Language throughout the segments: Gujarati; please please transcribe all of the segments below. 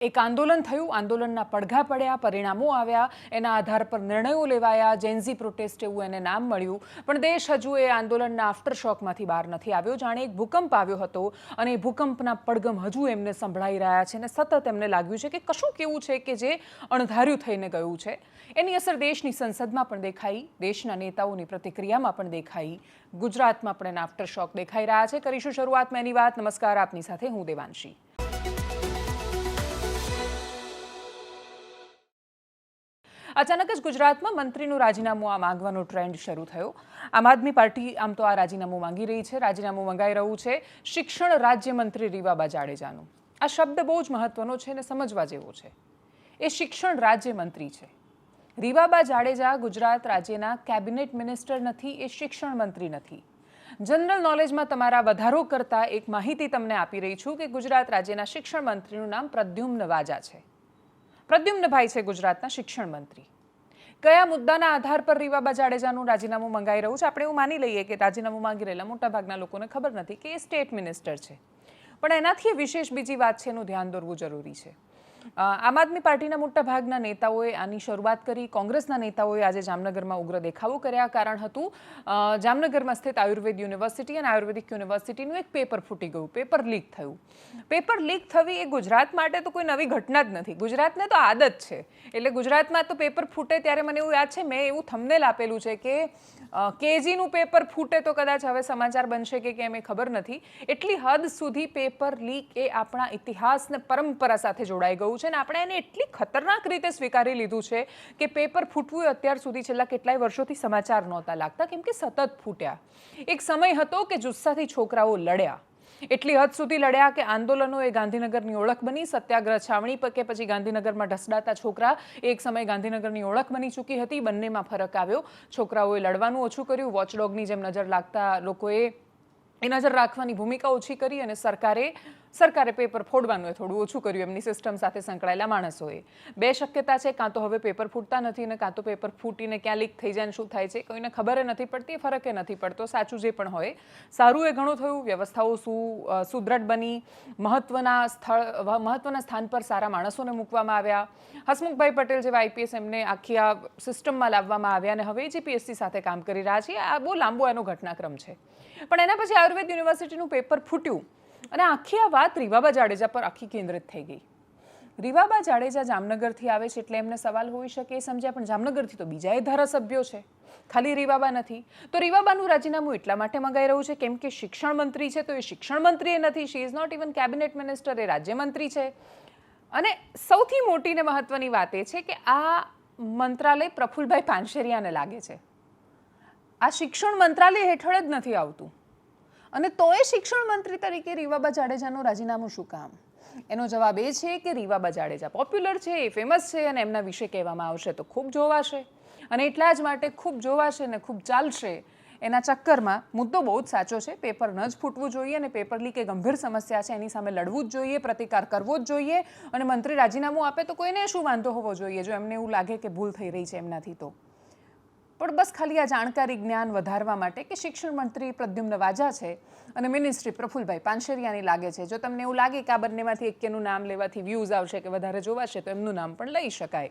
એક આંદોલન થયું, આંદોલનના પડઘા પડ્યા, પરિણામો આવ્યા, એના આધાર પર નિર્ણયો લેવાયા, જેન્ઝી પ્રોટેસ્ટ એવું એને નામ મળ્યું. પણ દેશ હજુ એ આંદોલનના આફ્ટરશોકમાંથી બહાર નથી આવ્યો. જાણે એક ભૂકંપ આવ્યો હતો અને એ ભૂકંપના પડઘમ હજુ એમને સંભળાઈ રહ્યા છે અને સતત એમને લાગ્યું છે કે કશું કેવું છે કે જે અણધાર્યું થઈને ગયું છે. એની અસર દેશની સંસદમાં પણ દેખાઈ, દેશના નેતાઓની પ્રતિક્રિયામાં પણ દેખાઈ, ગુજરાતમાં પણ એના આફ્ટરશોક દેખાઈ રહ્યા છે. કરીશું શરૂઆતમાં એની વાત. નમસ્કાર, આપની સાથે હું દેવાંશી. અચાનક જ ગુજરાતમાં મંત્રીનું રાજીનામું માંગવાનો ટ્રેન્ડ શરૂ થયો. આમ આદમી પાર્ટી આમ તો આ રાજીનામું માંગી રહી છે. રાજીનામું મંગાઈ રહ્યું છે શિક્ષણ રાજ્યમંત્રી રીવાબા જાડેજાનું. આ શબ્દ બહુ જ મહત્વનો છે અને સમજવા જેવો છે. એ શિક્ષણ રાજ્યમંત્રી છે. રીવાબા જાડેજા ગુજરાત રાજ્યના કેબિનેટ મિનિસ્ટર નથી, એ શિક્ષણ મંત્રી નથી. જનરલ નોલેજમાં તમારા વધારો કરતા એક માહિતી તમને આપી રહી છું કે ગુજરાત રાજ્યના શિક્ષણ મંત્રીનું નામ પ્રદ્યુમ્ન વાજા છે. પ્રદ્યુમ્નભાઈ છે ગુજરાતના શિક્ષણ મંત્રી. કયા મુદ્દાના આધાર પર રીવાબા જાડેજાનું રાજીનામું મંગાઈ રહ્યું છે? આપણે એવું માની લઈએ કે રાજીનામું માંગી રહેલા મોટાભાગના લોકોને ખબર નથી કે એ સ્ટેટ મિનિસ્ટર છે. પણ એનાથી વિશેષ બીજી વાત છે, એનું ધ્યાન દોરવું જરૂરી છે. આમ આદમી પાર્ટીના મોટાભાગના નેતાઓએ આની શરૂઆત કરી. કોંગ્રેસના નેતાઓએ આજે જામનગરમાં ઉગ્ર દેખાવો કર્યા. કારણ હતું જામનગરમાં સ્થિત આયુર્વેદ યુનિવર્સિટી અને આયુર્વેદિક યુનિવર્સિટીનું એક પેપર ફૂટી ગયું, પેપર લીક થયું. પેપર લીક થવી એ ગુજરાત માટે તો કોઈ નવી ઘટના જ નથી. ગુજરાતને તો આદત છે. એટલે ગુજરાતમાં તો પેપર ફૂટે ત્યારે મને એવું યાદ છે, મેં એવું થંબનેલ આપેલું છે કે કેજીનું પેપર ફૂટે તો કદાચ હવે સમાચાર બનશે કે કેમ એ ખબર નથી. એટલી હદ સુધી પેપર લીક એ આપણા ઇતિહાસને પરંપરા સાથે જોડાઈ ગયું છે અને આપણે એને એટલી ખતરનાક રીતે સ્વીકારી લીધું છે કે પેપર ફૂટવું અત્યાર સુધી છેલ્લા કેટલાય વર્ષોથી સમાચાર નહોતા લાગતા, કેમ કે સતત ફૂટ્યા. એક સમય હતો કે જુસ્સાથી છોકરાઓ લડ્યા, એટલી હદ સુધી લડ્યા કે આંદોલનો એ ગાંધીનગરની ઓળખ બની. સત્યાગ્રહ છાવણી કે પછી ગાંધીનગરમાં ઢસડાતા છોકરા એક સમય ગાંધીનગરની ઓળખ બની ચૂકી હતી. બંનેમાં ફરક આવ્યો. છોકરાઓએ લડવાનું ઓછું કર્યું, વોચડોગની જેમ નજર લાગતા લોકોએ એ નજર રાખવાની ભૂમિકા ઓછી કરી અને સરકારે પેપર ફોડવાનું થોડું ઓછું કર્યું એમની સિસ્ટમ સાથે સંકળાયેલા માણસોએ. બે શક્યતા છે, કાં તો હવે પેપર ફૂટતા નથી અને કાં તો પેપર ફૂટીને ક્યાં લીક થઈ જાય શું થાય છે કોઈને ખબર નથી પડતી, ફરકે નથી પડતો. સાચું જે પણ હોય, સારું એ ઘણું થયું. વ્યવસ્થાઓ સુદ્રઢ બની. મહત્વના સ્થાન પર સારા માણસોને મૂકવામાં આવ્યા. હસમુખભાઈ પટેલ જેવા આઈપીએસ એમને આખી આ સિસ્ટમમાં લાવવામાં આવ્યા અને હવે જીપીએસસી સાથે કામ કરી રહ્યા છે. આ બહુ લાંબો એનો ઘટનાક્રમ છે. પણ એના પછી આયુર્વેદ યુનિવર્સિટીનું પેપર ફૂટ્યું અને આખી આ વાત રીવાબા જાડેજા પર આખી કેન્દ્રિત થઈ ગઈ. રીવાબા જાડેજા જામનગરથી આવે છે એટલે એમને સવાલ હોઈ શકે એ સમજ્યા, પણ જામનગરથી તો બીજા એ ધારાસભ્યો છે, ખાલી રીવાબા નથી. તો રીવાબાનું રાજીનામું એટલા માટે મંગાઈ રહ્યું છે કેમ કે શિક્ષણ મંત્રી છે, તો એ શિક્ષણ મંત્રી એ નથી. She is not even cabinet minister, એ રાજ્યમંત્રી છે. અને સૌથી મોટી ને મહત્વની વાત એ છે કે આ મંત્રાલય પ્રફુલભાઈ પાનસેરિયાને લાગે છે. આ શિક્ષણ મંત્રાલય હેઠળ જ નથી આવતું અને તોય શિક્ષણ મંત્રી તરીકે રીવાબા જાડેજાનું રાજીનામું શું કામ? એનો જવાબ એ છે કે રીવાબા જાડેજા પોપ્યુલર છે, એ ફેમસ છે અને એમના વિશે કહેવામાં આવશે તો ખૂબ જોવાશે અને એટલા જ માટે ખૂબ જોવાશે ને ખૂબ ચાલશે. એના ચક્કરમાં મુદ્દો બહુ જ સાચો છે. પેપર ન જ ફૂટવું જોઈએ અને પેપર લીક એ ગંભીર સમસ્યા છે, એની સામે લડવું જ જોઈએ, પ્રતિકાર કરવો જ જોઈએ. અને મંત્રી રાજીનામું આપે તો કોઈને શું વાંધો હોવો જોઈએ જો એમને એવું લાગે કે ભૂલ થઈ રહી છે એમનાથી તો. પણ બસ ખાલી આ જાણકારી જ્ઞાન વધારવા માટે કે શિક્ષણ મંત્રી પ્રદ્યુમ્ન વાજા છે અને મિનિસ્ટ્રી પ્રફુલભાઈ પાનસેરિયાની લાગે છે. જો તમને એવું લાગે કે આ બંનેમાંથી એકેનું નામ લેવાથી વ્યૂઝ આવશે કે વધારે જોવાશે તો એમનું નામ પણ લઈ શકાય.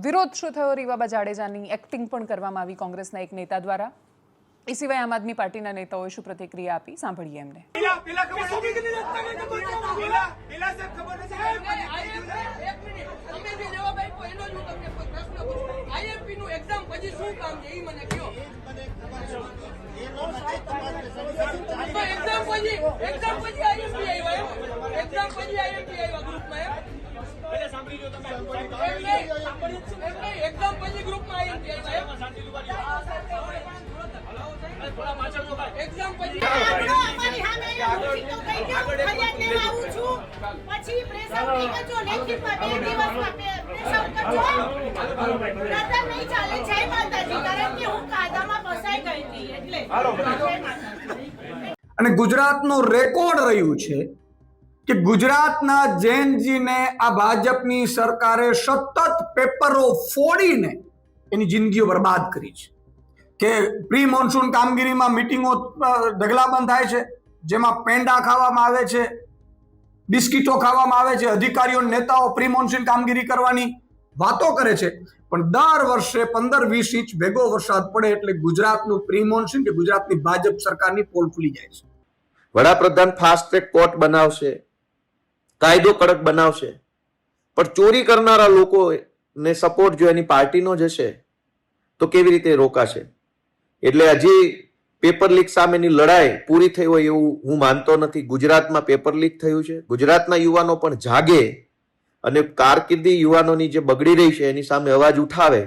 વિરોધ શું થયો? રીવાબા જાડેજાની એક્ટિંગ પણ કરવામાં આવી કોંગ્રેસના એક નેતા દ્વારા. એ સિવાય આમ આદમી પાર્ટીના નેતાઓએ શું પ્રતિક્રિયા આપી, સાંભળીએ એમને. અને ગુજરાતનું રેકોર્ડ રહ્યું છે કે ગુજરાતના જૈનજીને આ ભાજપની સરકારે સતત પેપરો ફોડીને એની જિંદગીઓ બરબાદ કરી છે. કે પ્રી મોન્સૂન કામગીરીમાં મિટિંગો ઢગલાબંધ થાય છે, જેમાં પેંડા ખાવામાં આવે છે, બિસ્કીટો ખાવામાં આવે છે, અધિકારીઓ નેતાઓ પ્રી મોન્સૂન કામગીરી કરવાની વાતો કરે છે, પણ દર વર્ષે 15-20 ઇંચ ભેગો વરસાદ પડે એટલે ગુજરાતનું પ્રી મોન્સૂન કે ગુજરાતની ભાજપ સરકારની પોલ ખુલી જાય છે. વડાપ્રધાન ફાસ્ટ ટ્રેક કોર્ટ બનાવશે, કાયદો કડક બનાવશે, પણ ચોરી કરનારા લોકોને સપોર્ટ જો એની પાર્ટીનો જ હશે તો કેવી રીતે રોકાશે? એટલે હજી પેપર લીક સામેની લડાઈ પૂરી થઈ હોય એવું હું માનતો નથી. ગુજરાતમાં પેપર લીક થયું છે. ગુજરાતના યુવાનો પણ જાગે અને કારકિર્દી યુવાનોની જે બગડી રહી છે એની સામે અવાજ ઉઠાવે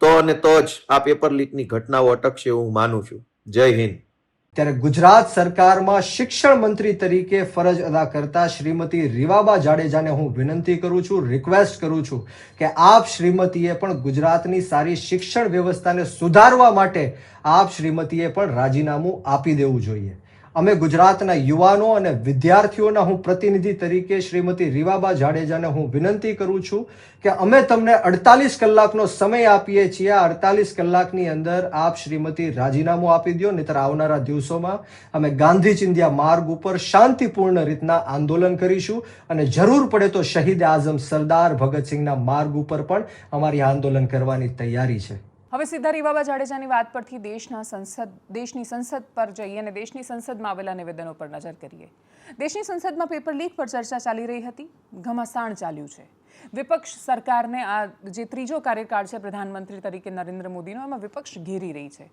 તો અને તો જ આ પેપર લીકની ઘટનાઓ અટકશે એવું હું માનું છું. જય હિન્દ. ત્યારે ગુજરાત સરકારમાં શિક્ષણ મંત્રી તરીકે ફરજ અદા કરતા શ્રીમતી રીવાબા જાડેજાને હું વિનંતી કરું છું, રિક્વેસ્ટ કરું છું કે આપ શ્રીમતીએ પણ ગુજરાતની સારી શિક્ષણ વ્યવસ્થાને સુધારવા માટે આપ શ્રીમતીએ પણ રાજીનામું આપી દેવું જોઈએ. અમે ગુજરાતના યુવાનો અને વિદ્યાર્થીઓના હું પ્રતિનિધિ તરીકે શ્રીમતી રીવાબા જાડેજાને હું વિનંતી કરું છું કે અમે તમને 48 કલાકનો સમય આપીએ છીએ. આ 48 કલાકની અંદર આપ શ્રીમતી રાજીનામું આપી દો, નહીતર આવનારા દિવસોમાં અમે ગાંધી ચિંધ્યા માર્ગ ઉપર શાંતિપૂર્ણ રીતના આંદોલન કરીશું અને જરૂર પડે તો શહીદ આઝમ સરદાર ભગતસિંહના માર્ગ ઉપર પણ અમારી આંદોલન કરવાની તૈયારી છે. હવે સીધા રીવાબા જાડેજાની વાત પરથી દેશની સંસદ પર જઈએ અને દેશની સંસદમાં આવેલા નિવેદનો પર નજર કરીએ. દેશની સંસદમાં પેપર લીક પર ચર્ચા ચાલી રહી હતી. ઘમાસાણ ચાલ્યું છે. વિપક્ષ સરકારને આ જે ત્રીજો કાર્યકાળ છે પ્રધાનમંત્રી તરીકે નરેન્દ્ર મોદીનો, એમાં વિપક્ષ ઘેરી રહી છે.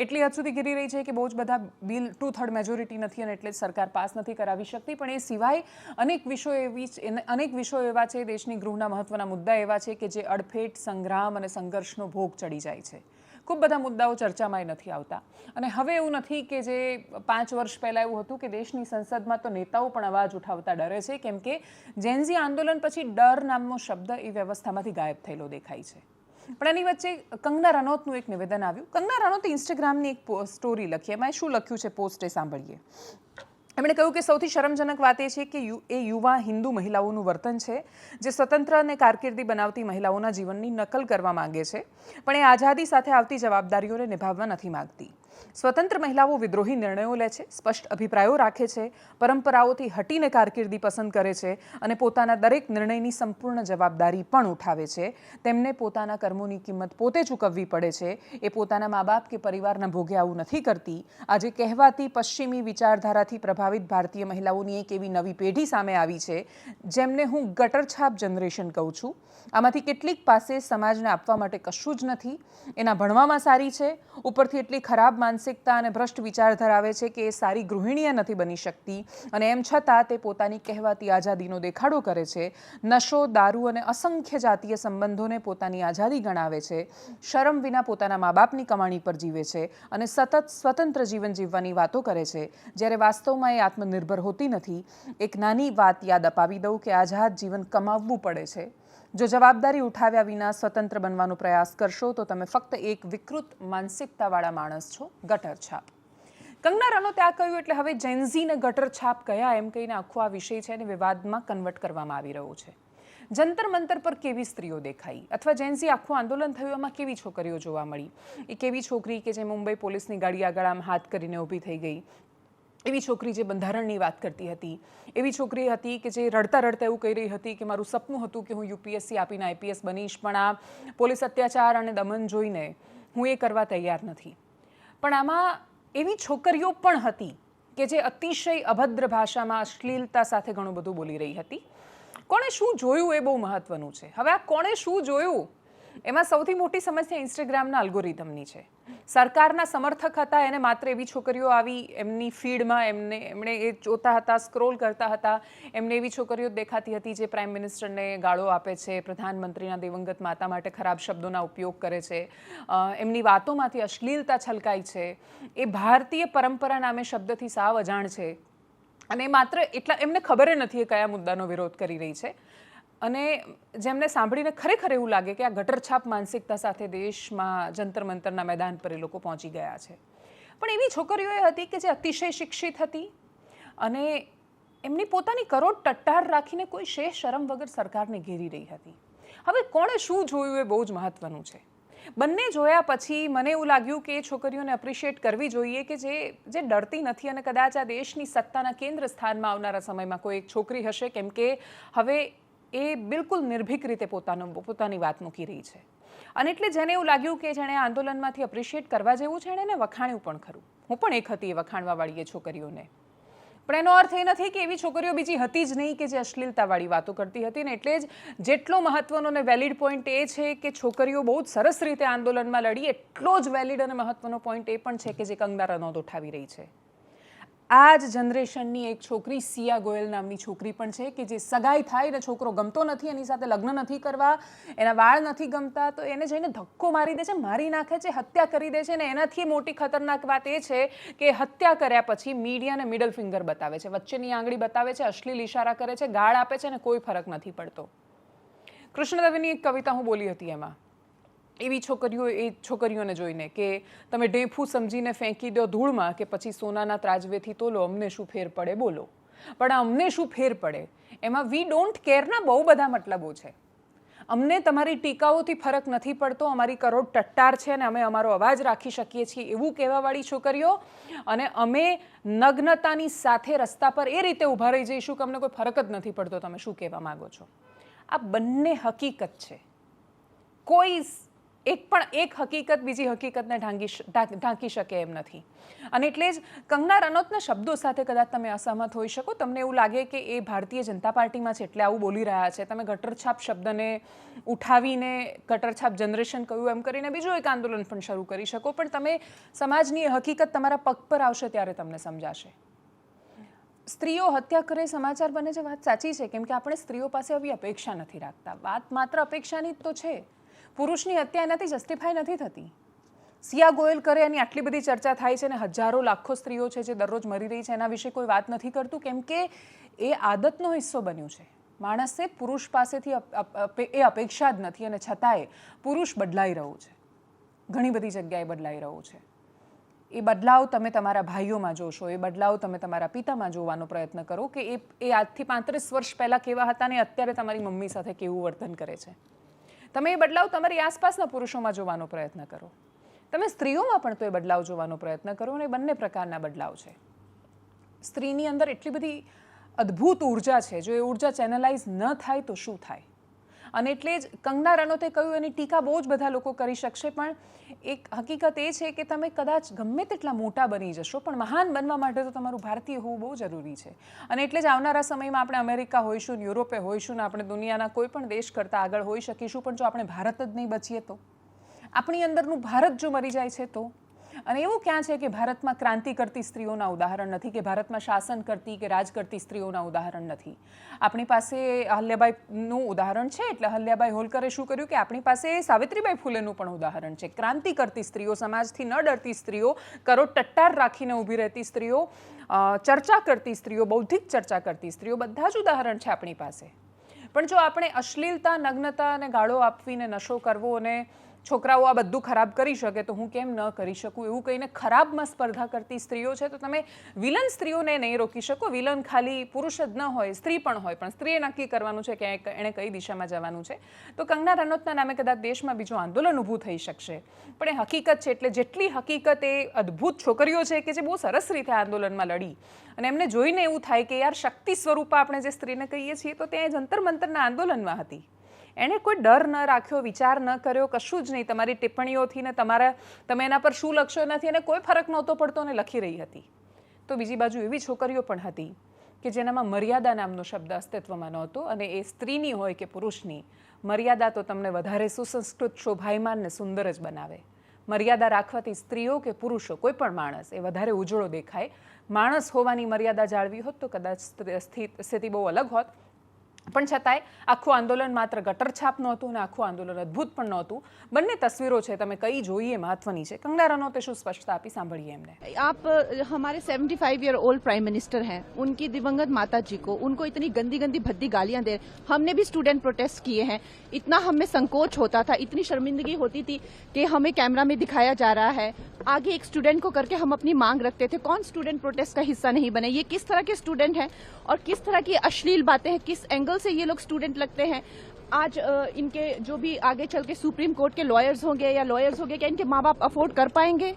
એટલી હદ સુધી ઘેરી રહી છે કે બહુ જ બધા બિલ 2/3 મેજોરિટી નથી અને એટલે સરકાર પાસ નથી કરાવી શકતી. પણ એ સિવાય અનેક વિષયો એવા છે, દેશની ગૃહના મહત્વના મુદ્દા એવા છે કે જે અડફેટ, સંગ્રામ અને સંઘર્ષનો ભોગ ચડી જાય છે. ખૂબ બધા મુદ્દાઓ ચર્ચામાં નથી આવતા. અને હવે એવું નથી કે જે 5 વર્ષ પહેલાં એવું હતું કે દેશની સંસદમાં તો નેતાઓ પણ અવાજ ઉઠાવતા ડરે છે, કેમ કે જેનઝી આંદોલન પછી ડર નામનો શબ્દ એ વ્યવસ્થામાંથી ગાયબ થયેલો દેખાય છે. પણ એની વચ્ચે કંગના રનૌતનું એક નિવેદન આવ્યું. કંગના રનૌતે ઇન્સ્ટાગ્રામની એક સ્ટોરી લખી. એમાં શું લખ્યું છે પોસ્ટ એ સાંભળીએ. એમણે કહ્યું કે સૌથી શરમજનક વાત એ છે કે એ યુવા હિન્દુ મહિલાઓનું વર્તન છે જે સ્વતંત્ર અને કારકિર્દી બનાવતી મહિલાઓના જીવનની નકલ કરવા માંગે છે, પણ એ આઝાદી સાથે આવતી જવાબદારીઓને નિભાવવા નથી માંગતી. સ્વતંત્ર મહિલાઓ વિદ્રોહી નિર્ણયો લે છે, સ્પષ્ટ અભિપ્રાયો રાખે છે, પરંપરાઓથી હટીને કારકિર્દી પસંદ કરે છે અને પોતાના દરેક નિર્ણયની સંપૂર્ણ જવાબદારી પણ ઉઠાવે છે. તેમને પોતાના કર્મોની કિંમત પોતે ચૂકવવી પડે છે. એ પોતાના મા બાપ કે પરિવારના ભોગે આવું નથી કરતી. આજે કહેવાતી પશ્ચિમી વિચારધારાથી પ્રભાવિત ભારતીય મહિલાઓની એક એવી નવી પેઢી સામે આવી છે જેમને હું ગટરછાપ જનરેશન કહું છું. આમાંથી કેટલીક પાસે સમાજને આપવા માટે કશું જ નથી. એના ભણવામાં સારી છે, ઉપરથી એટલી ખરાબ માનસિકતા અને ભ્રષ્ટ વિચાર ધરાવે છે કે એ સારી ગૃહિણીએ નથી બની શકતી અને એમ છતાં તે પોતાની કહેવાતી આઝાદીનો દેખાડો કરે છે. નશો, દારૂ અને અસંખ્ય જાતીય સંબંધોને પોતાની આઝાદી ગણાવે છે. શરમ વિના પોતાના મા બાપની કમાણી પર જીવે છે અને સતત સ્વતંત્ર જીવન જીવવાની વાતો કરે છે, જ્યારે વાસ્તવમાં એ આત્મનિર્ભર હોતી નથી. એક નાની વાત યાદ અપાવી દઉં કે આઝાદ જીવન કમાવવું પડે છે. જો જવાબદારી ઉઠાવ્યા વિના સ્વતંત્ર બનવાનો પ્રયાસ કરશો તો તમે ફક્ત એક વિકૃત માનસિકતાવાળા માણસ છો. ગટર છાપ. કંગના રનૌતે આ કહ્યું એટલે હવે જેનઝીને ગટર છાપ કયા એમ કહીને આખો આ વિષય છે અને વિવાદમાં કન્વર્ટ કરવામાં આવી રહ્યો છે. જંતર મંતર પર કેવી સ્ત્રીઓ દેખાઈ અથવા જેનઝી આખું આંદોલન થયું એમાં કેવી છોકરીઓ જોવા મળી. એ કેવી છોકરી કે જે મુંબઈ પોલીસની ગાડી આગળ આમ હાથ કરીને ઊભી થઈ ગઈ, એવી છોકરી જે બંધારણની વાત કરતી હતી, એવી છોકરી હતી કે જે રડતા રડતા એવું કહી રહી હતી કે મારું સપનું હતું કે હું યુપીએસસી આપીને આઈપીએસ બનીશ, પણ આ પોલીસ અત્યાચાર અને દમન જોઈને હું એ કરવા તૈયાર નથી. પણ આમાં એવી છોકરીઓ પણ હતી કે જે અતિશય અભદ્ર ભાષામાં અશ્લીલતા સાથે ઘણું બધું બોલી રહી હતી. કોણે શું જોયું એ બહુ મહત્વનું છે. હવે આ કોણે શું જોયું એમાં સૌથી મોટી સમસ્યા ઇન્સ્ટાગ્રામના અલ્ગોરિધમની છે. સરકારના સમર્થક હતા, એને માત્ર એવી છોકરીઓ આવી એમની ફીડમાં એમણે એ જોતા હતા, સ્ક્રોલ કરતા હતા, એમને એવી છોકરીઓ દેખાતી હતી જે પ્રાઇમ મિનિસ્ટરને ગાળો આપે છે, પ્રધાનમંત્રીના દિવંગત માતા માટે ખરાબ શબ્દોના ઉપયોગ કરે છે, એમની વાતોમાંથી અશ્લીલતા છલકાય છે. એ ભારતીય પરંપરા નામે શબ્દથી સાવ અજાણ છે અને માત્ર એટલા એમને ખબર નથી એ કયા મુદ્દાનો વિરોધ કરી રહી છે. અને જેમને સાંભળીને ખરેખર એવું લાગે કે આ ગટરછાપ માનસિકતા સાથે દેશમાં જંતર મંતરના મેદાન પર એ લોકો પહોંચી ગયા છે. પણ એવી છોકરીઓ એ હતી કે જે અતિશય શિક્ષિત હતી અને એમની પોતાની કરોડ ટટ્ટાર રાખીને કોઈ શેષ શરમ વગર સરકારને ઘેરી રહી હતી. હવે કોણે શું જોયું એ બહુ જ મહત્વનું છે. બંને જોયા પછી મને એવું લાગ્યું કે એ છોકરીઓને એપ્રિશિએટ કરવી જોઈએ કે જે ડરતી નથી અને કદાચ આ દેશની સત્તાના કેન્દ્ર સ્થાનમાં આવનારા સમયમાં કોઈ એક છોકરી હશે, કેમ કે હવે એ બિલકુલ નિર્ભીક રીતે પોતાની વાત મૂકી રહી છે. અને એટલે જેને એવું લાગ્યું કે જેણે આંદોલનમાંથી એપ્રિશિએટ કરવા જેવું છે એણે વખાણ્યું પણ ખરું. હું પણ એક હતી એ વખાણવાવાળી એ છોકરીઓને. પણ એનો અર્થ એ નથી કે એવી છોકરીઓ બીજી હતી જ નહીં કે જે અશ્લીલતાવાળી વાતો કરતી હતી ને. એટલે જ જેટલો મહત્વનો અને વેલિડ પોઈન્ટ એ છે કે છોકરીઓ બહુ જ સરસ રીતે આંદોલનમાં લડી, એટલો જ વેલિડ અને મહત્વનો પોઈન્ટ એ પણ છે કે જે કંગના રનૌત ઉઠાવી રહી છે. આ જ જનરેશનની એક છોકરી સિયા ગોયલ નામની છોકરી પણ છે કે જે સગાઈ થાય ને છોકરો ગમતો નથી, એની સાથે લગ્ન નથી કરવા, એના વાળ નથી ગમતા, તો એને જઈને ધક્કો મારી દે છે, મારી નાખે છે, હત્યા કરી દે છે. ને એનાથી મોટી ખતરનાક વાત એ છે કે હત્યા કર્યા પછી મીડિયાને મિડલ ફિંગર બતાવે છે, વચ્ચેની આંગળી બતાવે છે, અશ્લીલ ઇશારા કરે છે, ગાળ આપે છે, ને કોઈ ફરક નથી પડતો. કૃષ્ણ દવેની એક કવિતા હું બોલી હતી, એમાં એવી છોકરીઓને જોઈને કે તમે ડેફું સમજીને ફેંકી દો ધૂળમાં કે પછી સોનાના ત્રાજવેથી તોલો, અમને શું ફેર પડે બોલો. પણ અમને શું ફેર પડે એમાં વી ડોન્ટ કેરના બહુ બધા મતલબો છે. અમને તમારી ટીકાઓથી ફરક નથી પડતો, અમારી કરોડ ટટ્ટાર છે અને અમે અમારો અવાજ રાખી શકીએ છીએ એવું કહેવાવાળી છોકરીઓ, અને અમે નગ્નતાની સાથે રસ્તા પર એ રીતે ઊભા રહી જઈશું કે અમને કોઈ ફરક જ નથી પડતો તમે શું કહેવા માગો છો. આ બંને હકીકત છે. કોઈ એક હકીકત બીજી હકીકતને ઢાંકી શકે એમ નથી. અને એટલે જ કંગના રનૌતના શબ્દો સાથે કદાચ તમે અસહમત હોઈ શકો, તમને એવું લાગે કે એ ભારતીય જનતા પાર્ટીમાં છે એટલે આવું બોલી રહ્યા છે. તમે ગટરછાપ શબ્દને ઉઠાવીને ગટરછાપ જનરેશન કહ્યું એમ કરીને બીજું એક આંદોલન પણ શરૂ કરી શકો, પણ તમે સમાજની હકીકત તમારા પગ પર આવશે ત્યારે તમને સમજાશે. સ્ત્રીઓ હત્યા કરે સમાચાર બને છે, વાત સાચી છે, કેમ કે આપણે સ્ત્રીઓ પાસે આવી અપેક્ષા નથી રાખતા. વાત માત્ર અપેક્ષાની જ તો છે. પુરુષની હત્યા એનાથી જસ્ટિફાઈ નથી થતી. સિયા ગોયલ કરે એની આટલી બધી ચર્ચા થાય છે, અને હજારો લાખો સ્ત્રીઓ છે જે દરરોજ મરી રહી છે એના વિશે કોઈ વાત નથી કરતું, કેમ કે એ આદતનો હિસ્સો બન્યું છે. માણસે પુરુષ પાસેથી એ અપેક્ષા જ નથી, અને છતાંય પુરુષ બદલાઈ રહ્યો છે, ઘણી બધી જગ્યાએ બદલાઈ રહ્યો છે. એ બદલાવ તમે તમારા ભાઈઓમાં જોશો, એ બદલાવ તમે તમારા પિતામાં જોવાનો પ્રયત્ન કરો કે એ આજથી 35 વર્ષ પહેલાં કેવા હતા ને અત્યારે તમારી મમ્મી સાથે કેવું વર્તન કરે છે. તમે એ બદલાવ તમારી આસપાસના પુરુષોમાં જોવાનો પ્રયત્ન કરો. તમે સ્ત્રીઓમાં પણ તો એ બદલાવ જોવાનો પ્રયત્ન કરો, અને બંને પ્રકારના બદલાવ છે. સ્ત્રીની અંદર એટલી બધી અદ્ભુત ઉર્જા છે, જો એ ઉર્જા ચેનલાઇઝ ન થાય તો શું થાય. અને એટલે જ કંગના રનૌતે કહ્યું એની ટીકા બહુ જ બધા લોકો કરી શકશે, પણ એક હકીકત એ છે કે તમે કદાચ ગમે તેટલા મોટા બની જશો, પણ મહાન બનવા માટે તો તમારું ભારતીય હોવું બહુ જરૂરી છે. અને એટલે જ આવનારા સમયમાં આપણે અમેરિકા હોઈશું, યુરોપે હોઈશું, ને આપણે દુનિયાના કોઈ પણ દેશ કરતાં આગળ હોઈ શકીશું, પણ જો આપણે ભારત જ નહીં બચીએ તો, આપણી અંદરનું ભારત જો મરી જાય છે તો. અને એવું ક્યાં છે કે ભારતમાં ક્રાંતિ કરતી સ્ત્રીઓના ઉદાહરણ નથી, કે ભારતમાં શાસન કરતી કે રાજ કરતી સ્ત્રીઓના ઉદાહરણ નથી. આપણી પાસે અહલ્યાબાઈનું ઉદાહરણ છે, એટલે અહલ્યાબાઈ હોલકરે શું કર્યું કે આપણી પાસે સાવિત્રીબાઈ ફૂલેનું પણ ઉદાહરણ છે. ક્રાંતિ કરતી સ્ત્રીઓ, સમાજથી ન ડરતી સ્ત્રીઓ, કરોડ ટટ્ટાર રાખીને ઊભી રહેતી સ્ત્રીઓ, ચર્ચા કરતી સ્ત્રીઓ, બૌદ્ધિક ચર્ચા કરતી સ્ત્રીઓ, બધા જ ઉદાહરણ છે આપણી પાસે. પણ જો આપણે અશ્લીલતા, નગ્નતા અને ગાળો આપવીને નશો કરવો અને છોકરાઓ આ બધું ખરાબ કરી શકે તો હું કેમ ન કરી શકું એવું કહીને ખરાબમાં સ્પર્ધા કરતી સ્ત્રીઓ છે, તો તમે વિલન સ્ત્રીઓને નહીં રોકી શકો. વિલન ખાલી પુરુષ જ ન હોય, સ્ત્રી પણ હોય, પણ સ્ત્રીએ નક્કી કરવાનું છે કે એણે કઈ દિશામાં જવાનું છે. તો કંગના રનૌતના નામે કદાચ દેશમાં બીજું આંદોલન ઊભું થઈ શકશે, પણ એ હકીકત છે. એટલે જેટલી હકીકત એ અદ્ભુત છોકરીઓ છે કે જે બહુ સરસ રીતે આંદોલનમાં લડી, અને એમને જોઈને એવું થાય કે યાર શક્તિ સ્વરૂપા આપણે જે સ્ત્રીને કહીએ છીએ તો ત્યાં જંતર મંતરના આંદોલનમાં હતી. એણે કોઈ ડર ન રાખ્યો, વિચાર ન કર્યો, કશું જ નહીં. તમારી ટિપ્પણીઓથી ને તમે એના પર શું લખશો એનાથી એને કોઈ ફરક નહોતો પડતો, અને લખી રહી હતી. તો બીજી બાજુ એવી છોકરીઓ પણ હતી કે જેનામાં મર્યાદા નામનો શબ્દ અસ્તિત્વમાં નહોતો, અને એ સ્ત્રીની હોય કે પુરુષની, મર્યાદા તો તમને વધારે સુસંસ્કૃત, શોભાયમાન ને સુંદર જ બનાવે. મર્યાદા રાખવાથી સ્ત્રીઓ કે પુરુષો, કોઈ પણ માણસ એ વધારે ઉજળો દેખાય. માણસ હોવાની મર્યાદા જાળવી હોત તો કદાચ સ્થિતિ બહુ અલગ હોત. પણ છતાંય આખું આંદોલન માત્ર ગટરછાપ નહોતું અને આખું આંદોલન અદ્ભુત પણ નહોતું. બંને તસવીરો છે, તમે કઈ જોઈએ મહત્વની છે. કંગના રનૌતે શું સ્પષ્ટતા આપી, સાંભળીએ એમને. आप हमारे 75 ईयर ओल्ड प्राइम मिनिस्टर हैं, उनकी दिवंगत माता जी को उनको इतनी गंदी गंदी भद्दी गालियां दे, हमने भी स्टूडेंट प्रोटेस्ट किए हैं, इतना हमें संकोच होता था, इतनी शर्मिंदगी होती थी कि हमें कैमरा में दिखाया जा रहा है, आगे एक स्टूडेंट को करके हम अपनी मांग रखते थे. कौन स्टूडेंट प्रोटेस्ट का हिस्सा नहीं बने? ये किस तरह के स्टूडेंट हैं और किस तरह की अश्लील बातें हैं, किस एंगल लेवल से ये लोग स्टूडेंट लगते हैं। आज इनके जो भी आगे चल के सुप्रीम कोर्ट के लॉयर्स होंगे या लॉयर्स होंगे, क्या इनके माँ बाप अफोर्ड कर पाएंगे?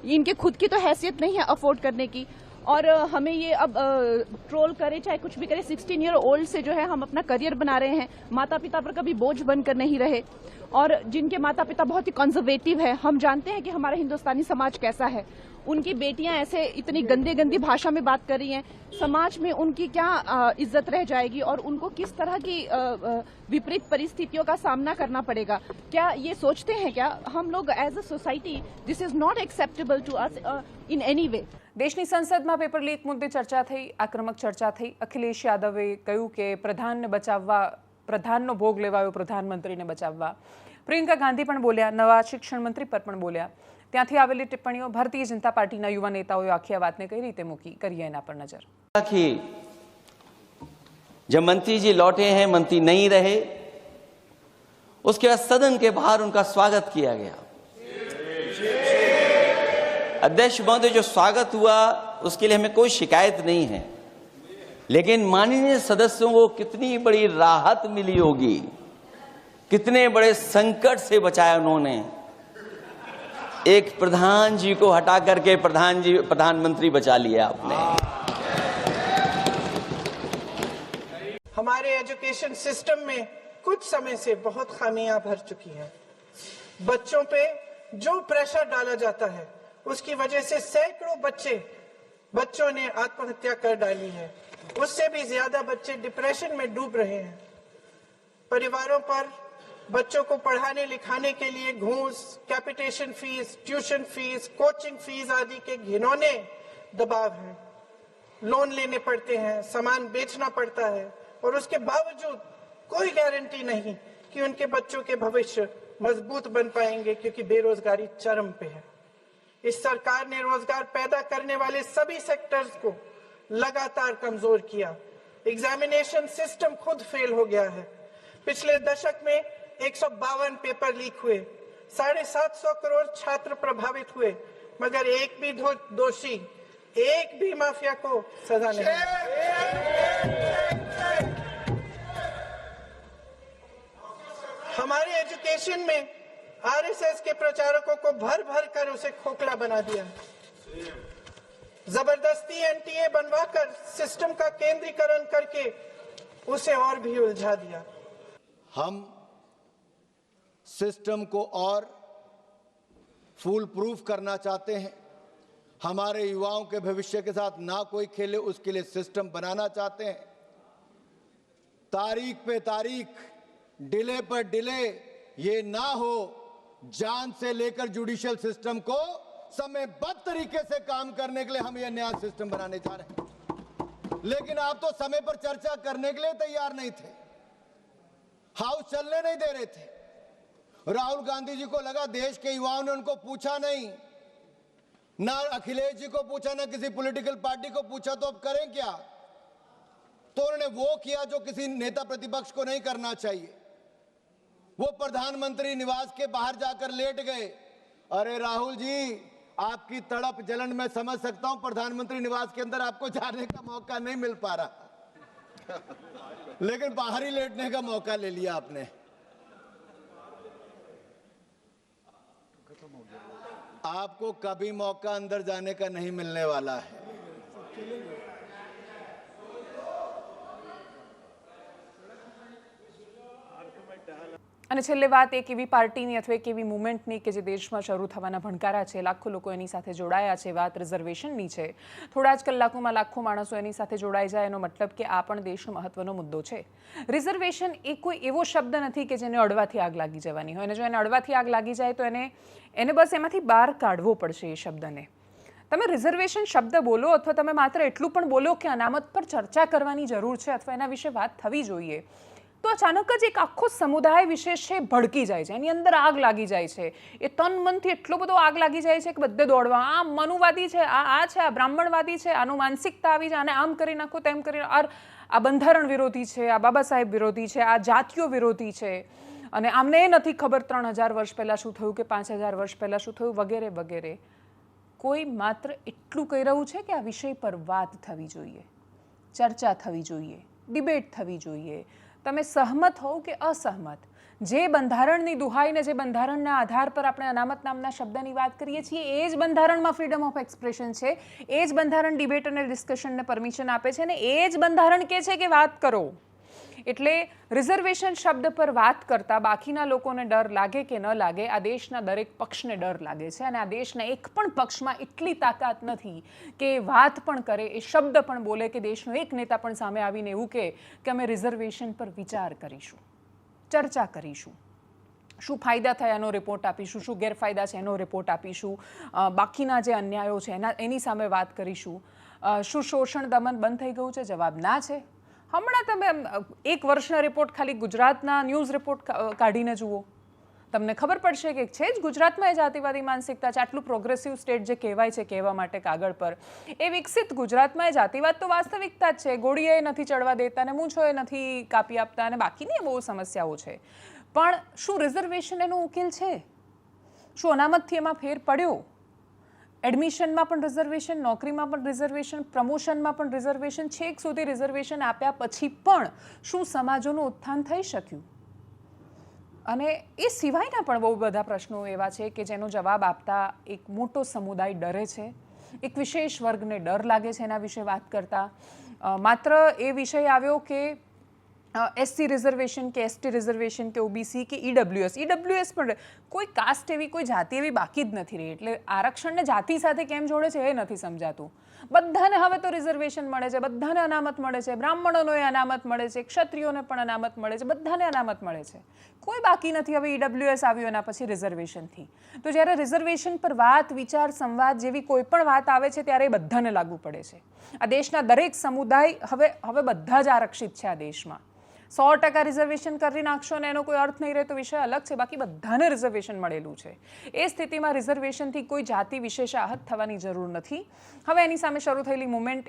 इनके खुद की तो हैसियत नहीं है अफोर्ड करने की। और हमें ये अब ट्रोल करे चाहे कुछ भी करे, 16 ईयर ओल्ड से जो है हम अपना करियर बना रहे हैं, माता पिता पर कभी बोझ बनकर नहीं रहे। और जिनके माता पिता बहुत ही कंजर्वेटिव है, हम जानते हैं कि हमारा हिंदुस्तानी समाज कैसा है, उनकी बेटियां ऐसे इतनी गंदी गंदी भाषा में बात कर रही हैं, समाज में उनकी क्या इज्जत रह जाएगी और उनको किस तरह की विपरीत परिस्थितियों का सामना करना पड़ेगा? क्या ये सोचते हैं क्या हम लोग as a society this is not acceptable to us in any way? દેશની સંસદમાં પેપર લીક મુદ્દે ચર્ચા થઈ, આક્રમક ચર્ચા થઈ। અખિલેશ યાદવે કહ્યું કે પ્રધાનને બચાવવા, પ્રધાનનો ભોગ લેવાયો પ્રધાનમંત્રીને બચાવવા। પ્રિયંકા ગાંધી પણ બોલ્યા, નવા શિક્ષણ મંત્રી પર પણ બોલ્યા। ત્યાંથી આવેલી ટિપ્પણીઓ ભારતીય જનતા પાર્ટીના યુવા નેતાઓએ આખી આ વાતને કઈ રીતે મૂકી, કરીએ એના પર નજર। जब मंत्री जी लौटे हैं, मंत्री नहीं रहे, उसके बाद सदन के बाहर उनका स्वागत किया गया। अध्यक्ष महोदय, जो स्वागत हुआ उसके लिए हमें कोई शिकायत नहीं है, लेकिन माननीय सदस्यों को कितनी बड़ी राहत मिली होगी, कितने बड़े संकट से बचाया उन्होंने। एक प्रधान जी को हटा करके प्रधानमंत्री बचा लिया आपने। हमारे एजुकेशन सिस्टम में कुछ समय से बहुत खामियां भर चुकी हैं। बच्चों पे जो प्रेशर डाला जाता है उसकी वजह से सैकड़ों बच्चों ने आत्महत्या कर डाली है। उससे भी ज्यादा बच्चे डिप्रेशन में डूब रहे हैं। परिवारों पर बच्चों को पढ़ाने लिखाने के लिए घूस, capitation fees, tuition fees, coaching fees आदि के घिनौने दबाव हैं। लोन लेने पड़ते हैं, सामान बेचना पड़ता है और उसके बावजूद कोई गारंटी नहीं कि उनके बच्चों के भविष्य मजबूत बन पाएंगे, क्योंकि बेरोजगारी चरम पे है। इस सरकार ने रोजगार पैदा करने वाले सभी सेक्टर्स को लगातार कमजोर किया। एग्जामिनेशन सिस्टम खुद फेल हो गया है। पिछले दशक में 152 पेपर लीक हुए, 750 करोड़ छात्र प्रभावित हुए, मगर एक भी दोषी, एक भी माफिया को सजा नहीं। हमारे एजुकेशन में आरएसएस के प्रचारकों को भर भर कर उसे खोखला बना दिया। जबरदस्ती एनटीए बनवाकर सिस्टम का केंद्रीकरण करके उसे और भी उलझा दिया। हम सिस्टम को और फूल प्रूफ करना चाहते हैं। हमारे युवाओं के भविष्य के साथ ना कोई खेले, उसके लिए सिस्टम बनाना चाहते हैं। तारीख पे तारीख, डिले पर डिले ये ना हो। जान से लेकर जुडिशियल सिस्टम को समयबद्ध तरीके से काम करने के लिए हम ये नया सिस्टम बनाने जा रहे हैं। लेकिन आप तो समय पर चर्चा करने के लिए तैयार नहीं थे, हाउस चलने नहीं दे रहे थे। राहुल गांधी जी को लगा देश के युवाओं ने उनको पूछा नहीं, ना अखिलेश जी को पूछा, ना किसी पॉलिटिकल पार्टी को पूछा, तो अब करें क्या? तो उन्होंने वो किया जो किसी नेता प्रतिपक्ष को नहीं करना चाहिए। वो प्रधानमंत्री निवास के बाहर जाकर लेट गए। अरे राहुल जी, आपकी तड़प जलन मैं समझ सकता हूं, प्रधानमंत्री निवास के अंदर आपको जाने का मौका नहीं मिल पा रहा लेकिन बाहर ही लेटने का मौका ले लिया आपने। आपको कभी मौका अंदर जाने का नहीं मिलने वाला है। અને છેલ્લે વાત એક એવી પાર્ટીની અથવા એક એવી મુવમેન્ટની કે જે દેશમાં શરૂ થવાના ભણકારા છે, લાખો લોકો એની સાથે જોડાયા છે। વાત રિઝર્વેશનની છે। થોડા જ કલાકોમાં લાખો માણસો એની સાથે જોડાઈ જાય, એનો મતલબ કે આ પણ દેશનો મહત્વનો મુદ્દો છે। રિઝર્વેશન એ કોઈ એવો શબ્દ નથી કે જેને અડવાથી આગ લાગી જવાની હોય, અને જો એને અડવાથી આગ લાગી જાય તો એને બસ એમાંથી બહાર કાઢવો પડશે એ શબ્દને। તમે રિઝર્વેશન શબ્દ બોલો અથવા તમે માત્ર એટલું પણ બોલો કે અનામત પર ચર્ચા કરવાની જરૂર છે અથવા એના વિશે વાત થવી જોઈએ, તો અચાનક જ એક આખો સમુદાય વિશેષ છે ભડકી જાય છે, એની અંદર આગ લાગી જાય છે। એ તન મનથી એટલો બધો આગ લાગી જાય છે કે બધે દોડવા, આ મનુવાદી છે, આ છે, આ બ્રાહ્મણવાદી છે, આનું માનસિકતા આવી જાય, આને આમ કરી નાખો, તેમ કરી, આ બંધારણ વિરોધી છે, આ બાબા સાહેબ વિરોધી છે, આ જાતિઓ વિરોધી છે, અને આમને એ નથી ખબર 3000 વર્ષ પહેલાં શું થયું કે 5000 વર્ષ પહેલાં શું થયું, વગેરે વગેરે। કોઈ માત્ર એટલું કહી રહ્યું છે કે આ વિષય પર વાત થવી જોઈએ, ચર્ચા થવી જોઈએ, ડિબેટ થવી જોઈએ, તમે સહમત હોવ કે અસહમત, જે બંધારણની દુહાઈને જે બંધારણના આધાર પર આપણે અનામત નામના શબ્દની વાત કરીએ છીએ એ જ બંધારણમાં ફ્રીડમ ઓફ એક્સપ્રેશન છે, એ જ બંધારણ ડિબેટ અને ડિસ્કશનને પરમિશન આપે છે, અને એ જ બંધારણ કહે છે કે વાત કરો. એટલે રિઝર્વેશન શબ્દ પર વાત કરતા બાકીના લોકોને ડર લાગે કે ન લાગે, આ દેશના દરેક પક્ષને ડર લાગે છે, અને આ દેશના એક પણ પક્ષમાં એટલી તાકાત નથી કે વાત પણ કરે, એ શબ્દ પણ બોલે, કે દેશનો એક નેતા પણ સામે આવીને એવું કહે કે અમે રિઝર્વેશન પર વિચાર કરીશું, ચર્ચા કરીશું, શું ફાયદા થયા એનો રિપોર્ટ આપીશું, શું ગેરફાયદા છે એનો રિપોર્ટ આપીશું, બાકીના જે અન્યાયો છે એની સામે વાત કરીશું, શું શોષણ દમન બંધ થઈ ગયું છે? જવાબ ના છે. હમણાં તમે 1 વર્ષના રિપોર્ટ ખાલી ગુજરાતના ન્યૂઝ રિપોર્ટ કાઢીને જુઓ, તમને ખબર પડશે કે છે જ ગુજરાતમાં એ જાતિવાદી માનસિકતા છે. આટલું પ્રોગ્રેસિવ સ્ટેટ જે કહેવાય છે કહેવા માટે કાગળ પર, એ વિકસિત ગુજરાતમાં એ જાતિવાદ તો વાસ્તવિકતા જ છે. ગોળીએ નથી ચડવા દેતા, ને મૂંછોએ નથી કાપી આપતા, અને બાકીની બહુ સમસ્યાઓ છે. પણ શું રિઝર્વેશન એનો ઉકેલ છે? શું અનામતથી એમાં ફેર પડ્યો? એડમિશનમાં પણ રિઝર્વેશન, નોકરીમાં પણ રિઝર્વેશન, પ્રમોશનમાં પણ રિઝર્વેશન, છેક સુધી રિઝર્વેશન આપ્યા પછી પણ શું સમાજોનું ઉત્થાન થઈ શક્યું? અને એ સિવાયના પણ બહુ બધા પ્રશ્નો એવા છે કે જેનો જવાબ આપતા એક મોટો સમુદાય ડરે છે, એક વિશેષ વર્ગને ડર લાગે છે એના વિશે વાત કરતા. માત્ર એ વિષય આવ્યો કે એસસી રિઝર્વેશન કે એસટી રિઝર્વેશન કે ઓબીસી કે ઈડબ્લ્યુએસ પણ કોઈ કાસ્ટ એવી, કોઈ જાતિ એવી બાકી જ નથી રહી. એટલે આરક્ષણને જાતિ સાથે કેમ જોડે છે એ નથી સમજાતું. બધાને હવે તો રિઝર્વેશન મળે છે, બધાને અનામત મળે છે, બ્રાહ્મણોને અનામત મળે છે, ક્ષત્રિયોને પણ અનામત મળે છે, બધાને અનામત મળે છે, કોઈ બાકી નથી. હવે ઈડબ્લ્યુએસ આવ્યું એના પછી રિઝર્વેશનથી. તો જ્યારે રિઝર્વેશન પર વાત, વિચાર, સંવાદ જેવી કોઈ પણ વાત આવે છે ત્યારે એ બધાને લાગુ પડે છે. આ દેશના દરેક સમુદાય હવે બધા જ આરક્ષિત છે. આ દેશમાં 100% રિઝર્વેશન કરી નાખશો ને એનો કોઈ અર્થ નહીં રહે તો વિષય અલગ છે, બાકી બધાને રિઝર્વેશન મળેલું છે. એ સ્થિતિમાં રિઝર્વેશનથી કોઈ જાતિ વિશેષ આહત થવાની જરૂર નથી. હવે એની સામે શરૂ થયેલી મુવમેન્ટ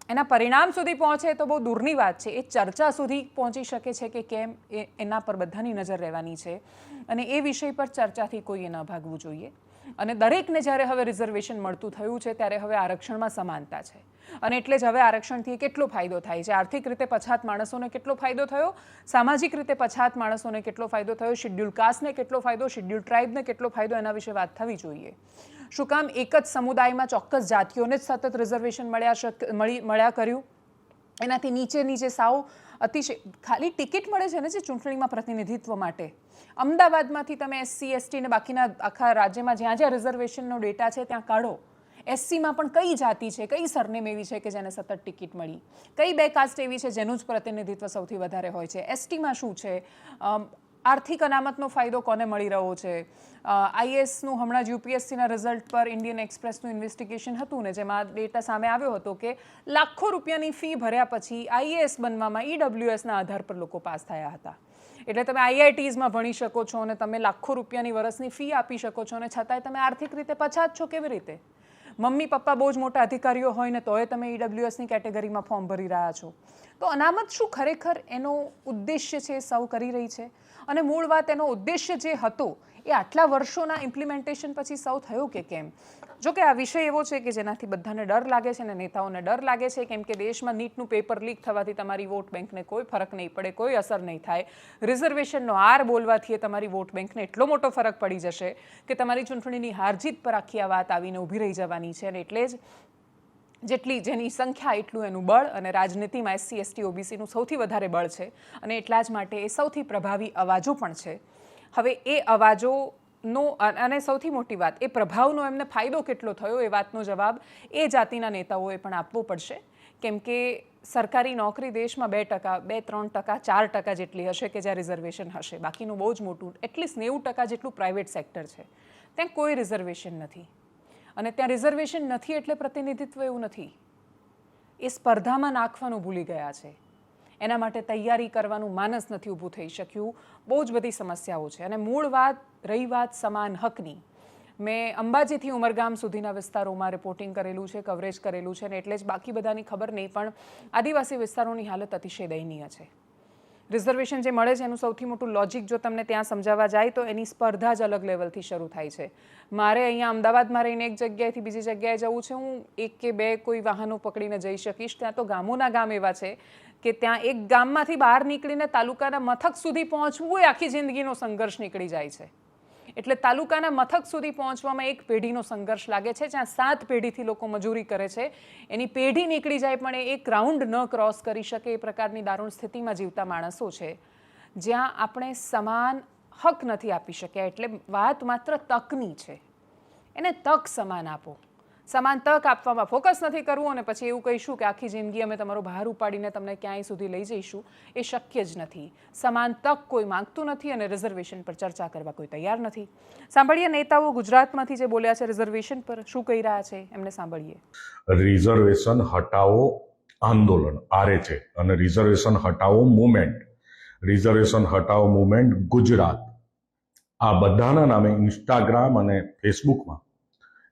એના પરિણામ સુધી પહોંચે તો બહુ દૂરની વાત છે. એ ચર્ચા સુધી પહોંચી શકે છે કે કેમ, એના પર બધાની નજર રહેવાની છે, અને એ વિષય પર ચર્ચાથી કોઈએ ન ભાગવું જોઈએ. અને દરેકને જ્યારે હવે રિઝર્વેશન મળતું થયું છે ત્યારે હવે આરક્ષણમાં સમાનતા છે, અને એટલે જ હવે આરક્ષણથી કેટલો ફાયદો થાય છે. આર્થિક રીતે પછાત માણસોને કેટલો ફાયદો થયો, સામાજિક રીતે પછાત માણસોને કેટલો ફાયદો થયો, શેડ્યુલ કાસ્ટને કેટલો ફાયદો, શેડ્યુલ ટ્રાઇબને કેટલો ફાયદો, એના વિશે વાત થવી જોઈએ. શું કામ એક જ સમુદાયમાં ચોક્કસ જાતિઓને જ સતત રિઝર્વેશન મળ્યા કર્યું? એનાથી નીચે સાવ અતિશય ખાલી ટિકિટ મળે છે ને જે ચૂંટણીમાં પ્રતિનિધિત્વ માટે. અમદાવાદમાંથી તમે એસસી એસટી ને બાકીના આખા રાજ્યમાં જ્યાં જ્યાં રિઝર્વેશનનો ડેટા છે ત્યાં કાઢો. એસસીમાં પણ કઈ જાતિ છે, કઈ સરનેમ એવી છે કે જેને સતત ટિકિટ મળી, કઈ 2 કાસ્ટ એવી છે જેનું જ પ્રતિનિધિત્વ સૌથી વધારે હોય છે, એસટીમાં શું છે, આર્થિક અનામતનો ફાયદો કોને મળી રહ્યો છે. આઈએએસનું હમણાં જ યુપીએસસીના રિઝલ્ટ પર ઇન્ડિયન એક્સપ્રેસનું ઇન્વેસ્ટિગેશન હતું ને જેમાં ડેટા સામે આવ્યો હતો કે લાખો રૂપિયાની ફી ભર્યા પછી આઈએએસ બનવામાં ઈડબ્લ્યુએસના આધાર પર લોકો પાસ થયા હતા. એટલે તમે આઈઆઈટીઝમાં ભણી શકો છો અને તમે લાખો રૂપિયાની વર્ષની ફી આપી શકો છો, અને છતાંય તમે આર્થિક રીતે પછાત છો. કેવી રીતે? મમ્મી પપ્પા બહુ જ મોટા અધિકારીઓ હોય ને તોય તમે ઈડબ્લ્યુએસની કેટેગરીમાં ફોર્મ ભરી રહ્યા છો. તો અનામત શું ખરેખર એનો ઉદ્દેશ્ય છે સૌ કરી રહી છે, અને મૂળ વાત એનો ઉદ્દેશ્ય જે હતો એ આટલા વર્ષોના ઇમ્પ્લિમેન્ટેશન પછી સૌ થયો કે કેમ? જો કે આ વિષય એવો છે કે જેનાથી બધાને ડર લાગે છે, અને નેતાઓને ડર લાગે છે, કેમ કે દેશમાં નીટનું પેપર લીક થવાથી તમારી વોટ બેંકને કોઈ ફરક નહીં પડે, કોઈ અસર નહીં થાય. રિઝર્વેશનનો આર બોલવાથી એ તમારી વોટ બેંકને એટલો મોટો ફરક પડી જશે કે તમારી ચૂંટણીની હારજીત પર આખી આ વાત આવીને ઊભી રહી જવાની છે. અને એટલે જ જેની સંખ્યા એટલું એનું બળ, અને રાજનીતિમાં એસસી એસટી ઓબીસીનું સૌથી વધારે બળ છે, અને એટલા જ માટે એ સૌથી પ્રભાવી અવાજો પણ છે. હવે એ અવાજોનો અને સૌથી મોટી વાત એ પ્રભાવનો એમને ફાયદો કેટલો થયો એ વાતનો જવાબ એ જાતિના નેતાઓએ પણ આપવો પડશે. કેમ કે સરકારી નોકરી દેશમાં 2%, 2-3%, 4% જેટલી હશે કે જ્યાં રિઝર્વેશન હશે. બાકીનું બહુ જ મોટું એટલીસ્ટ 90% જેટલું પ્રાઇવેટ સેક્ટર છે, ત્યાં કોઈ રિઝર્વેશન નથી. અને ત્યાં રિઝર્વેશન નથી એટલે પ્રતિનિધિત્વ એવું નથી. એ સ્પર્ધામાં નાખવાનું ભૂલી ગયા છે, એના માટે તૈયારી કરવાનું માનસ નથી ઊભું થઈ શક્યું. બહુ જ બધી સમસ્યાઓ છે. અને મૂળ વાત રહી વાત સમાન હકની, મેં અંબાજીથી ઉમરગામ સુધીના વિસ્તારોમાં રિપોર્ટિંગ કરેલું છે, કવરેજ કરેલું છે, અને એટલે જ બાકી બધાની ખબર નહીં, પણ આદિવાસી વિસ્તારોની હાલત અતિશય દયનીય છે. રિઝર્વેશન જે મળે છે એનું સૌથી મોટું લોજિક જો તમને ત્યાં સમજાવવા જાય તો એની સ્પર્ધા જ અલગ લેવલથી શરૂ થાય છે. મારે અહીંયા અમદાવાદમાં રહીને એક જગ્યાએથી બીજી જગ્યાએ જવું છે, હું 1 કે 2 કોઈ વાહનો પકડીને જઈ શકીશ. ત્યાં તો ગામોના ગામ એવા છે કે ત્યાં એક ગામમાંથી બહાર નીકળીને તાલુકાના મથક સુધી પહોંચવું એ આખી જિંદગીનો સંઘર્ષ નીકળી જાય છે. એટલે તાલુકાના મથક સુધી પહોંચવામાં એક પેઢીનો સંઘર્ષ લાગે છે. જ્યાં 7 પેઢીથી લોકો મજૂરી કરે છે, એની પેઢી નીકળી જાય પણ એ એક રાઉન્ડ ન ક્રોસ કરી શકે એ પ્રકારની દારૂણ સ્થિતિમાં જીવતા માણસો છે, જ્યાં આપણે સમાન હક નથી આપી શક્યા. એટલે વાત માત્ર તકની છે. એને તક સમાન આપો. સમાન તક આપવામાં ફોકસ નથી કરવું અને પછી એવું કહીશું કે આખી જિંદગી અમે તમારો બહાર ઉપાડીને તમને ક્યાંય સુધી લઈ જઈશું. એ શક્ય જ નથી. સમાન તક કોઈ માંગતું નથી અને રિઝર્વેશન પર ચર્ચા કરવા કોઈ તૈયાર નથી. સાંભળીએ નેતાઓ ગુજરાતમાંથી જે બોલ્યા છે રિઝર્વેશન પર શું કહી રહ્યા છે, એમને સાંભળીએ. રિઝર્વેશન હટાવો આંદોલન RHA અને રિઝર્વેશન હટાવો મુવમેન્ટ, રિઝર્વેશન હટાવો મુવમેન્ટ ગુજરાત, આ બધાના નામે ઇન્સ્ટાગ્રામ અને ફેસબુકમાં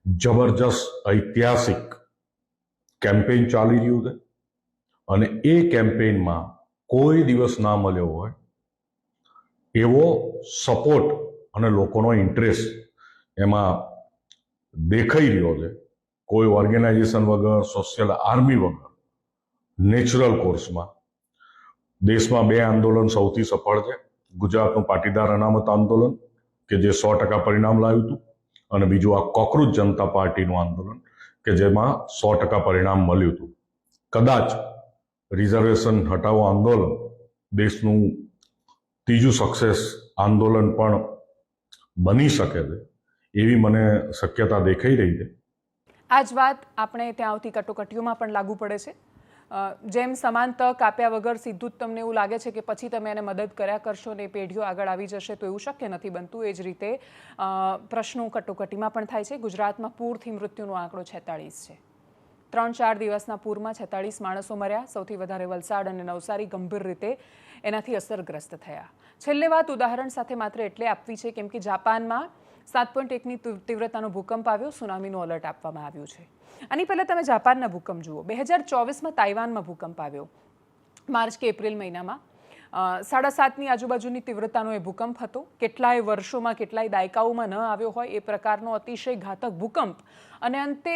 જબરજસ્ત ઐતિહાસિક કેમ્પેઇન ચાલી રહ્યું છે. અને એ કેમ્પેઇનમાં કોઈ દિવસ ના મળ્યો હોય એવો સપોર્ટ અને લોકોનો ઇન્ટરેસ્ટ એમાં દેખાઈ રહ્યો છે. કોઈ ઓર્ગેનાઇઝેશન વગર, સોશિયલ આર્મી વગર, નેચરલ કોર્સમાં. દેશમાં 2 આંદોલન સૌથી સફળ છે. ગુજરાતનું પાટીદાર અનામત આંદોલન કે જે 100% પરિણામ લાવ્યું હતું, અને બીજું આ કોકરોચ જનતા પાર્ટીનું આંદોલન કે જેમાં 100% પરિણામ મળ્યું હતું. કદાચ રિઝર્વેશન હટાવો આંદોલન દેશનું ત્રીજું સક્સેસ આંદોલન પણ બની શકે છે એવી મને શક્યતા દેખાઈ રહી છે. આ જ વાત આપણે ત્યાં આવતી કટોકટીઓમાં પણ લાગુ પડે છે. જેમ સમાન તક આપ્યા વગર સીધું જ તમને એવું લાગે છે કે પછી તમે એને મદદ કર્યા કરશો ને પેઢીઓ આગળ આવી જશે, તો એવું શક્ય નથી બનતું. એ જ રીતે પ્રશ્નો કટોકટીમાં પણ થાય છે. ગુજરાતમાં પૂરથી મૃત્યુનો આંકડો 46 છે. 3-4 દિવસના પૂરમાં 46 માણસો મર્યા. સૌથી વધારે વલસાડ અને નવસારી ગંભીર રીતે એનાથી અસરગ્રસ્ત થયા. છેલ્લે વાત ઉદાહરણ સાથે માત્ર એટલે આપવી છે કેમ કે જાપાનમાં 7.1ની તીવ્રતાનો ભૂકંપ આવ્યો, સુનામીનું એલર્ટ આપવામાં આવ્યું છે. આની પહેલાં તમે જાપાનના ભૂકંપ જુઓ. 2024માં તાઇવાનમાં ભૂકંપ આવ્યો, માર્ચ કે એપ્રિલ મહિનામાં. 7.5ની આજુબાજુની તીવ્રતાનો એ ભૂકંપ હતો. કેટલાય વર્ષોમાં, કેટલાય દાયકાઓમાં ન આવ્યો હોય એ પ્રકારનો અતિશય ઘાતક ભૂકંપ. અને અંતે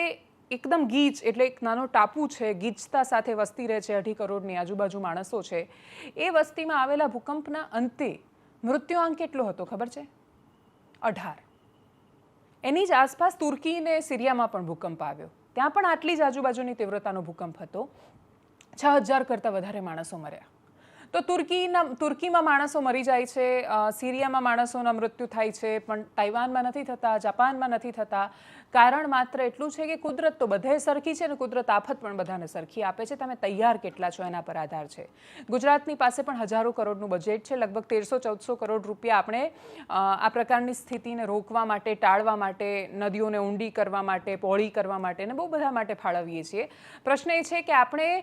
એકદમ ગીચ, એટલે એક નાનો ટાપુ છે, ગીચતા સાથે વસ્તી રહે છે, 2.5 કરોડની આજુબાજુ માણસો છે. એ વસ્તીમાં આવેલા ભૂકંપના અંતે મૃત્યુઆંક કેટલો હતો ખબર છે? 18. એની જ આસપાસ તુર્કી ને સિરિયામાં પણ ભૂકંપ આવ્યો. ત્યાં પણ આટલી જ આજુબાજુની તીવ્રતાનો ભૂકંપ હતો. 6000 કરતાં વધારે માણસો મર્યા. તો તુર્કીમાં માણસો મરી જાય છે, સિરિયામાં માણસોના મૃત્યુ થાય છે, પણ તાઇવાનમાં નથી થતા, જાપાનમાં નથી થતા. કારણ માત્ર એટલું છે કે કુદરત તો બધે સરખી છે ને કુદરત આફત પણ બધાને સરખી આપે છે. તમે તૈયાર કેટલા છો એના પર આધાર છે. ગુજરાતની પાસે પણ હજારો કરોડનું બજેટ છે. લગભગ 1300-1400 કરોડ રૂપિયા આપણે આ પ્રકારની સ્થિતિને રોકવા માટે, ટાળવા માટે, નદીઓને ઊંડી કરવા માટે, પહોળી કરવા માટે ને બહુ બધા માટે ફાળવીએ છીએ. પ્રશ્ન એ છે કે આપણે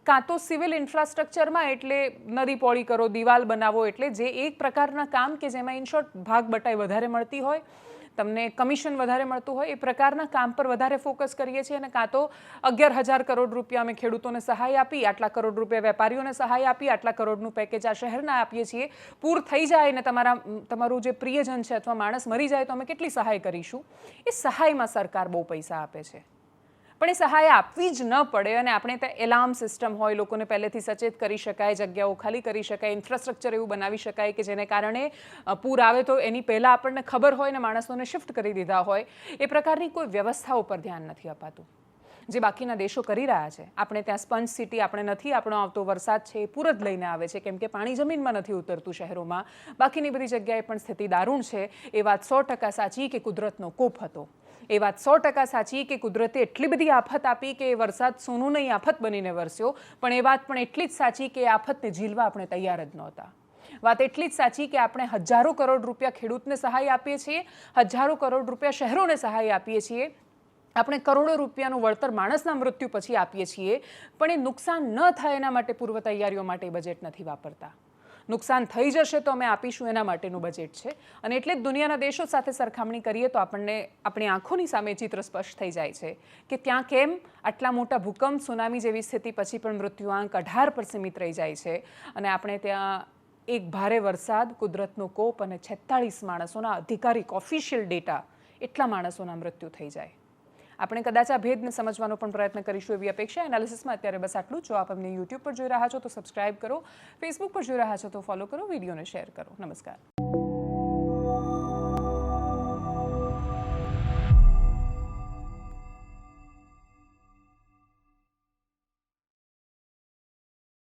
કાં તો સિવિલ ઇન્ફ્રાસ્ટ્રક્ચરમાં, એટલે નદી પહોળી કરો, દિવાલ બનાવો, એટલે જે એક પ્રકારના કામ કે જેમાં ઇન શોર્ટ ભાગ બટાઈ વધારે મળતી હોય, તમને કમિશન વધારે મળતું હોય, એ પ્રકારના કામ પર વધારે ફોકસ કરીએ છીએ. અને કાં તો 11,000 કરોડ રૂપિયા અમે ખેડૂતોને સહાય આપી, આટલા કરોડ રૂપિયા વેપારીઓને સહાય આપી, આટલા કરોડનું પેકેજ આ શહેરના આપીએ છીએ. પૂર થઈ જાય ને તમારું જે પ્રિયજન છે અથવા માણસ મરી જાય તો અમે કેટલી સહાય કરીશું? એ સહાયમાં સરકાર બહુ પૈસા આપે છે. પણ એ સહાય આપવી જ ન પડે અને આપણે ત્યાં એલાર્મ સિસ્ટમ હોય, લોકોને પહેલેથી સચેત કરી શકાય, જગ્યાઓ ખાલી કરી શકાય, ઇન્ફ્રાસ્ટ્રક્ચર એવું બનાવી શકાય કે જેને કારણે પૂર આવે તો એની પહેલાં આપણને ખબર હોય ને માણસોને શિફ્ટ કરી દીધા હોય. એ પ્રકારની કોઈ વ્યવસ્થાઓ પર ધ્યાન નથી અપાતું, જે બાકીના દેશો કરી રહ્યા છે. આપણે ત્યાં સ્પંજ સિટી આપણે નથી. આપણો આવતો વરસાદ છે એ પૂર જ લઈને આવે છે કેમ કે પાણી જમીનમાં નથી ઉતરતું શહેરોમાં. બાકીની બધી જગ્યાએ પણ સ્થિતિ દારૂણ છે. એ વાત 100% સાચી કે કુદરતનો કોપ હતો. એ વાત 100% સાચી કે કુદરતે એટલી બધી આફત આપી કે વરસાદ સોનું નહીં આફત બનીને વરસ્યો. પણ એ વાત પણ એટલી જ સાચી કે આફતને ઝીલવા આપણે તૈયાર જ નહોતા. વાત એટલી જ સાચી કે આપણે હજારો કરોડ રૂપિયા ખેડૂતને સહાય આપીએ છીએ, હજારો કરોડ રૂપિયા શહેરોને સહાય આપીએ છીએ, આપણે કરોડો રૂપિયાનું વળતર માણસના મૃત્યુ પછી આપીએ છીએ, પણ એ નુકસાન ન થાય એના માટે પૂર્વ તૈયારીઓ માટે બજેટ નથી વાપરતા. નુકસાન થઈ જશે તો અમે આપીશું એના માટેનું બજેટ છે. અને એટલે જ દુનિયાના દેશો સાથે સરખામણી કરીએ તો આપણને આપણી આંખોની સામે ચિત્ર સ્પષ્ટ થઈ જાય છે કે ત્યાં કેમ આટલા મોટા ભૂકંપ, સુનામી જેવી સ્થિતિ પછી પણ મૃત્યુઆંક 18 પર સીમિત રહી જાય છે. અને આપણે ત્યાં એક ભારે વરસાદ, કુદરતનો કોપ અને 46 માણસોના અધિકારિક ઓફિશિયલ ડેટા, એટલા માણસોના મૃત્યુ થઈ જાય. આપણે કદાચ આ ભેદને સમજવાનો પણ પ્રયત્ન કરીશું એવી અપેક્ષા. એનાલિસિસમાં અત્યારે બસ આટલું. જો આપ અમને યુટ્યુબ પર જોઈ રહ્યા છો તો સબસ્ક્રાઇબ કરો, ફેસબુક પર જોઈ રહ્યા છો તો ફોલો કરો, વિડીયોને શેર કરો. નમસ્કાર.